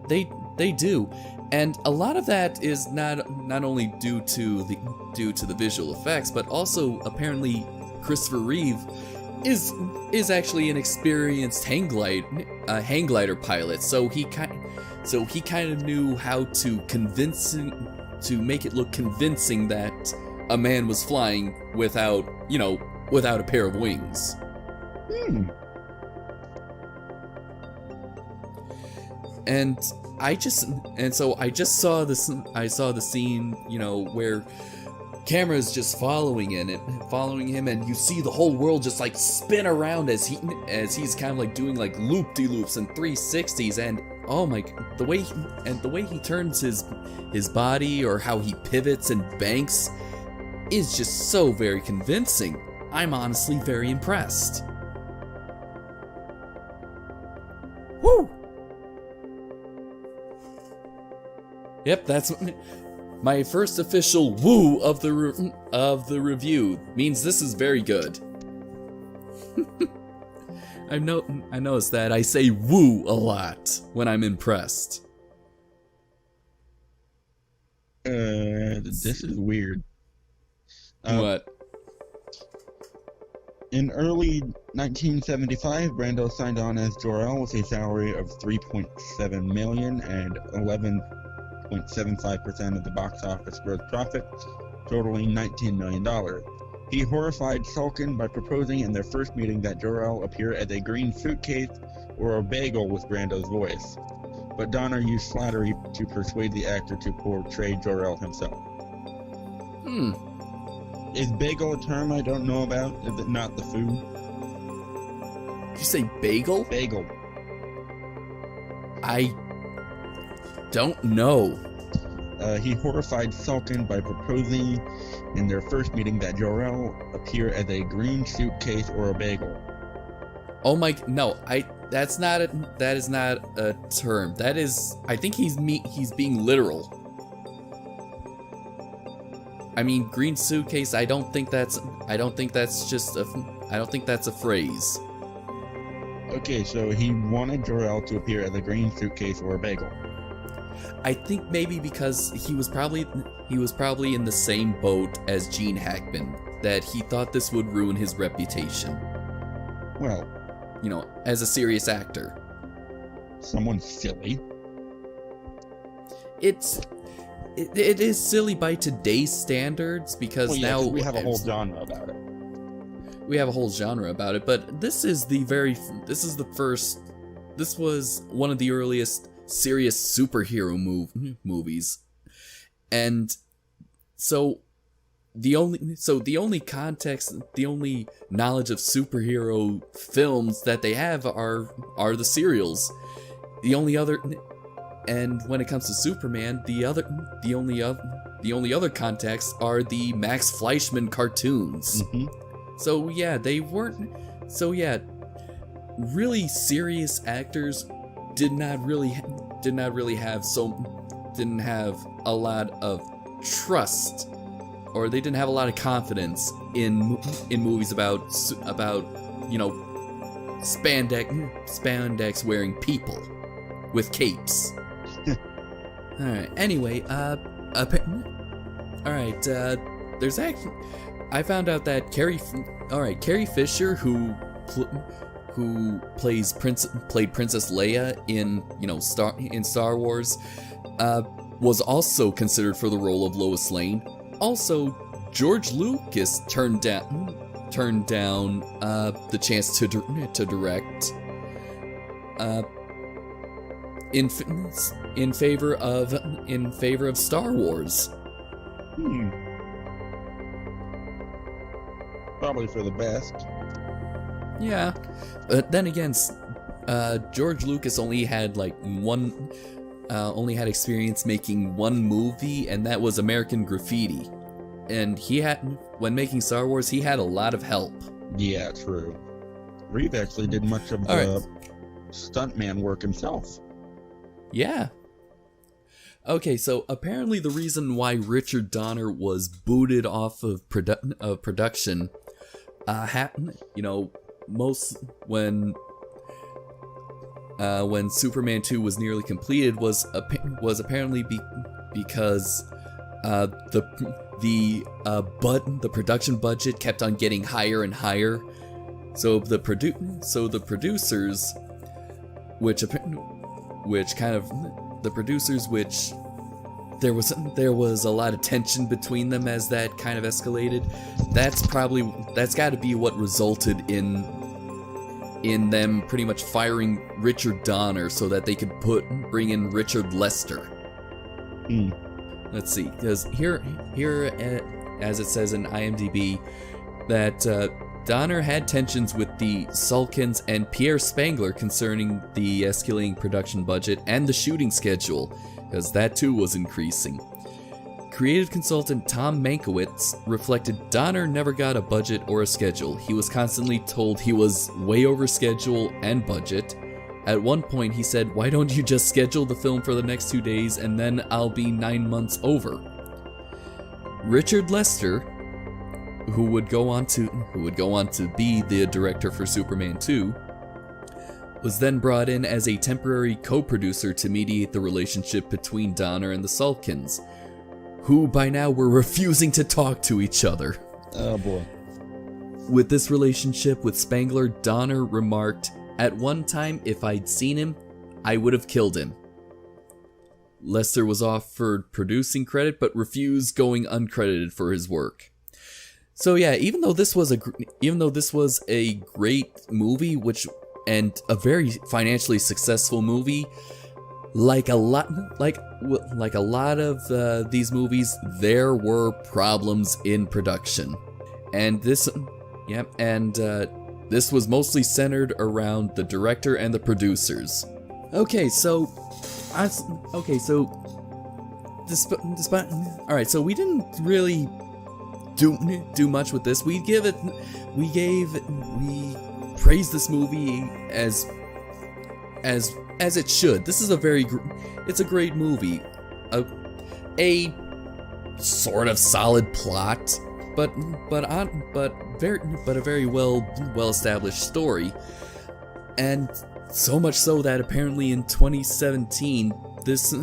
They do, and a lot of that is not only due to the visual effects, but also apparently Christopher Reeve is actually an experienced hang glider pilot. So he kind of knew how to make it look convincing that a man was flying without a pair of wings. And I just saw the scene, you know, where camera's just following him, and you see the whole world just like spin around as he's kind of like doing like loop-de-loops and 360s, and oh my, the way he turns his body, or how he pivots and banks, is just so very convincing. I'm honestly very impressed. Woo! Yep, that's my first official woo of the review. Means this is very good. I noticed that I say woo a lot when I'm impressed. This is weird. What? In early 1975, Brando signed on as Jor-El with a salary of $3.7 million and 11.75% of the box office gross profit, totaling $19 million. He horrified Salkind by proposing in their first meeting that Jor-El appear as a green suitcase or a bagel with Brando's voice. But Donner used flattery to persuade the actor to portray Jor-El himself. Is bagel a term I don't know about? Is it not the food? Did you say bagel? Bagel. I don't know. He horrified Salkind by proposing in their first meeting that Jor-El appear as a green suitcase or a bagel. Oh my, no, that is not a term. That is, I think he's being literal. I mean, green suitcase, I don't think that's a phrase. Okay, so he wanted Jor-El to appear as a green suitcase or a bagel. I think maybe because he was probably in the same boat as Gene Hackman, that he thought this would ruin his reputation. Well, you know, as a serious actor. Someone's silly. It is silly by today's standards, because now we have a whole genre about it. We have a whole genre about it, but this was one of the earliest serious superhero movies. And so the only knowledge of superhero films that they have are the serials. And when it comes to Superman, the only other context are the Max Fleischman cartoons. Mm-hmm. So yeah, really serious actors didn't have a lot of trust, or they didn't have a lot of confidence in movies about you know, spandex wearing people with capes. All right. Anyway, there's actually, I found out that Carrie Fisher, who played Princess Leia in Star Wars, was also considered for the role of Lois Lane. Also, George Lucas turned down the chance to direct in favor of Star Wars. Probably for the best. Yeah, but then again, George Lucas only had experience making one movie, and that was American Graffiti. And when making Star Wars, he had a lot of help. Yeah, true. Reeve actually did much of the stuntman work himself. Yeah. Okay, so apparently the reason why Richard Donner was booted off of production happened, when Superman 2 was nearly completed was apparently because the production budget kept on getting higher and higher. So the producers, there was a lot of tension between them as that kind of escalated. That's got to be what resulted in them pretty much firing Richard Donner so that they could bring in Richard Lester. Let's see, because here as it says in IMDb, that Donner had tensions with the Salkins and Pierre Spengler concerning the escalating production budget and the shooting schedule, because that too was increasing. Creative consultant Tom Mankiewicz reflected Donner never got a budget or a schedule. He was constantly told he was way over schedule and budget. At one point he said, "Why don't you just schedule the film for the next 2 days and then I'll be 9 months over?" Richard Lester, who would go on to be the director for Superman 2, was then brought in as a temporary co-producer to mediate the relationship between Donner and the Salkins, who by now were refusing to talk to each other. Oh boy. With this relationship with Spengler, Donner remarked, "At one time, if I'd seen him, I would have killed him." Lester was offered producing credit, but refused going uncredited for his work. So yeah, even though this was a great movie, and a very financially successful movie, like a lot of these movies, there were problems in production, and this was mostly centered around the director and the producers. Despite all right, so we didn't really do much with this. We praised this movie as it should. This is it's a great movie, a sort of solid plot, but a very well established story, and so much so that apparently in 2017 this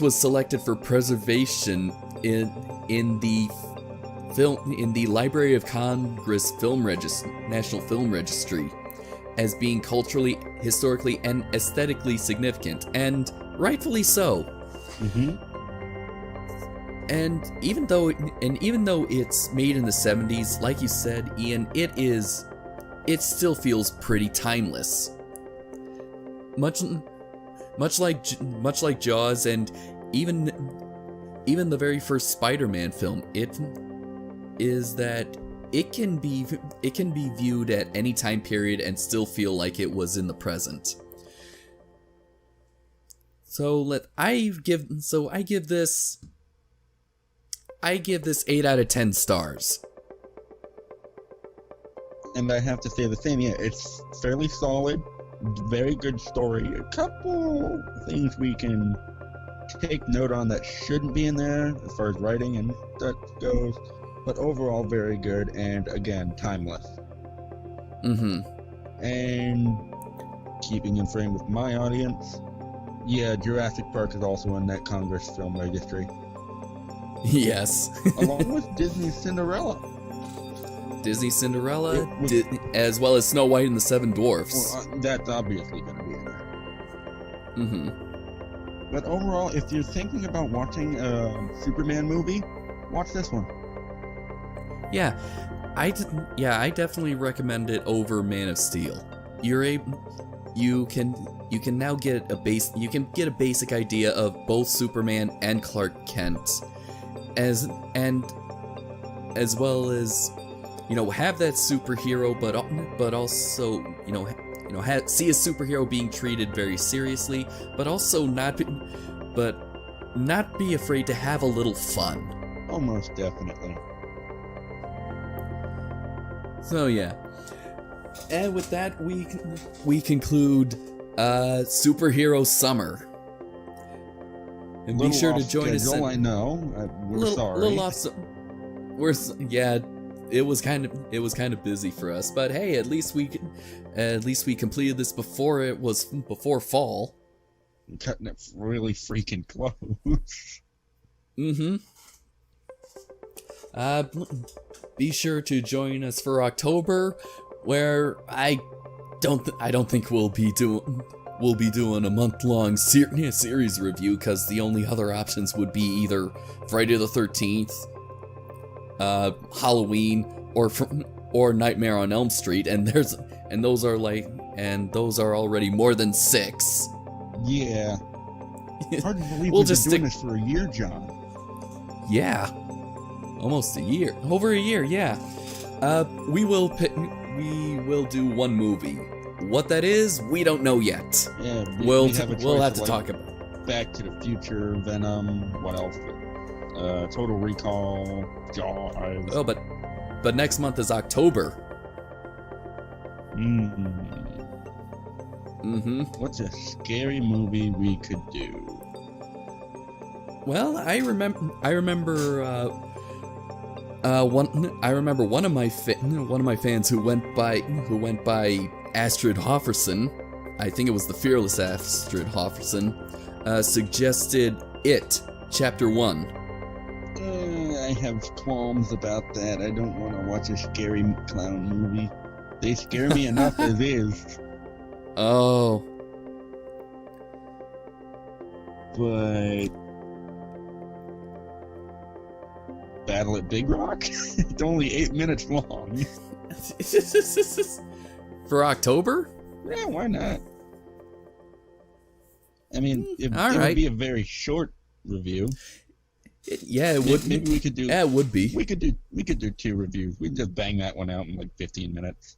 was selected for preservation in the Library of Congress National Film Registry as being culturally, historically, and aesthetically significant, and rightfully so. Mm-hmm. And even though it's made in the 70s, like you said, Ian, it still feels pretty timeless. Much like Jaws, and even the very first Spider-Man film, it can be viewed at any time period and still feel like it was in the present. I give this 8 out of 10 stars. And I have to say the same. Yeah, it's fairly solid, very good story. A couple things we can take note on that shouldn't be in there as far as writing and that goes, but overall very good, and again, timeless. Mm-hmm. And keeping in frame with my audience, yeah, Jurassic Park is also in that Congress Film Registry. Yes. Along with Disney's Cinderella. As well as Snow White and the Seven Dwarfs. Well, that's obviously going to be in there. Mm-hmm. But overall, if you're thinking about watching a Superman movie, watch this one. Yeah, I definitely recommend it over Man of Steel. You can now get a basic idea of both Superman and Clark Kent, as well as, you know, have that superhero, but also, see a superhero being treated very seriously, but also not be afraid to have a little fun. Oh, most definitely. So yeah, and with that we conclude Superhero Summer. And be sure to join us. I know. We're sorry. It was kind of busy for us, but hey, at least we completed this before fall. I'm cutting it really freaking close. Mm-hmm. Be sure to join us for October, where I don't think we'll be doing a month-long series review, because the only other options would be either Friday the 13th, Halloween, or Nightmare on Elm Street, and those are already more than 6. Yeah. Hard to believe we've been doing this for a year, John. Yeah. Almost a year. Over a year, yeah. We will do one movie. What that is, we don't know yet. Yeah, we'll have to talk about it. Back to the Future, Venom, what else? Total Recall, Jaws. Oh, but next month is October. What's a scary movie we could do? Well, I remember one of my fans who went by Astrid Hofferson. I think it was the fearless Astrid Hofferson, suggested It Chapter 1. I have qualms about that. I don't want to watch a scary clown movie. They scare me enough as is. Oh. But Battle at Big Rock? It's only 8 minutes long. For October? Yeah, why not? I mean, it would be a very short review. It would. Maybe we could do. Yeah, it would be. We could do 2 reviews. We can just bang that one out in like 15 minutes.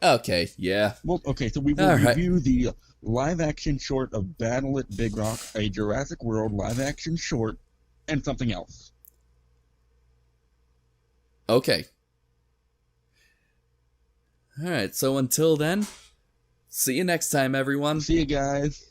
Okay. Yeah. Well, okay. So we will review the live-action short of Battle at Big Rock, a Jurassic World live-action short, and something else. Okay. All right. So until then, see you next time, everyone. See you guys.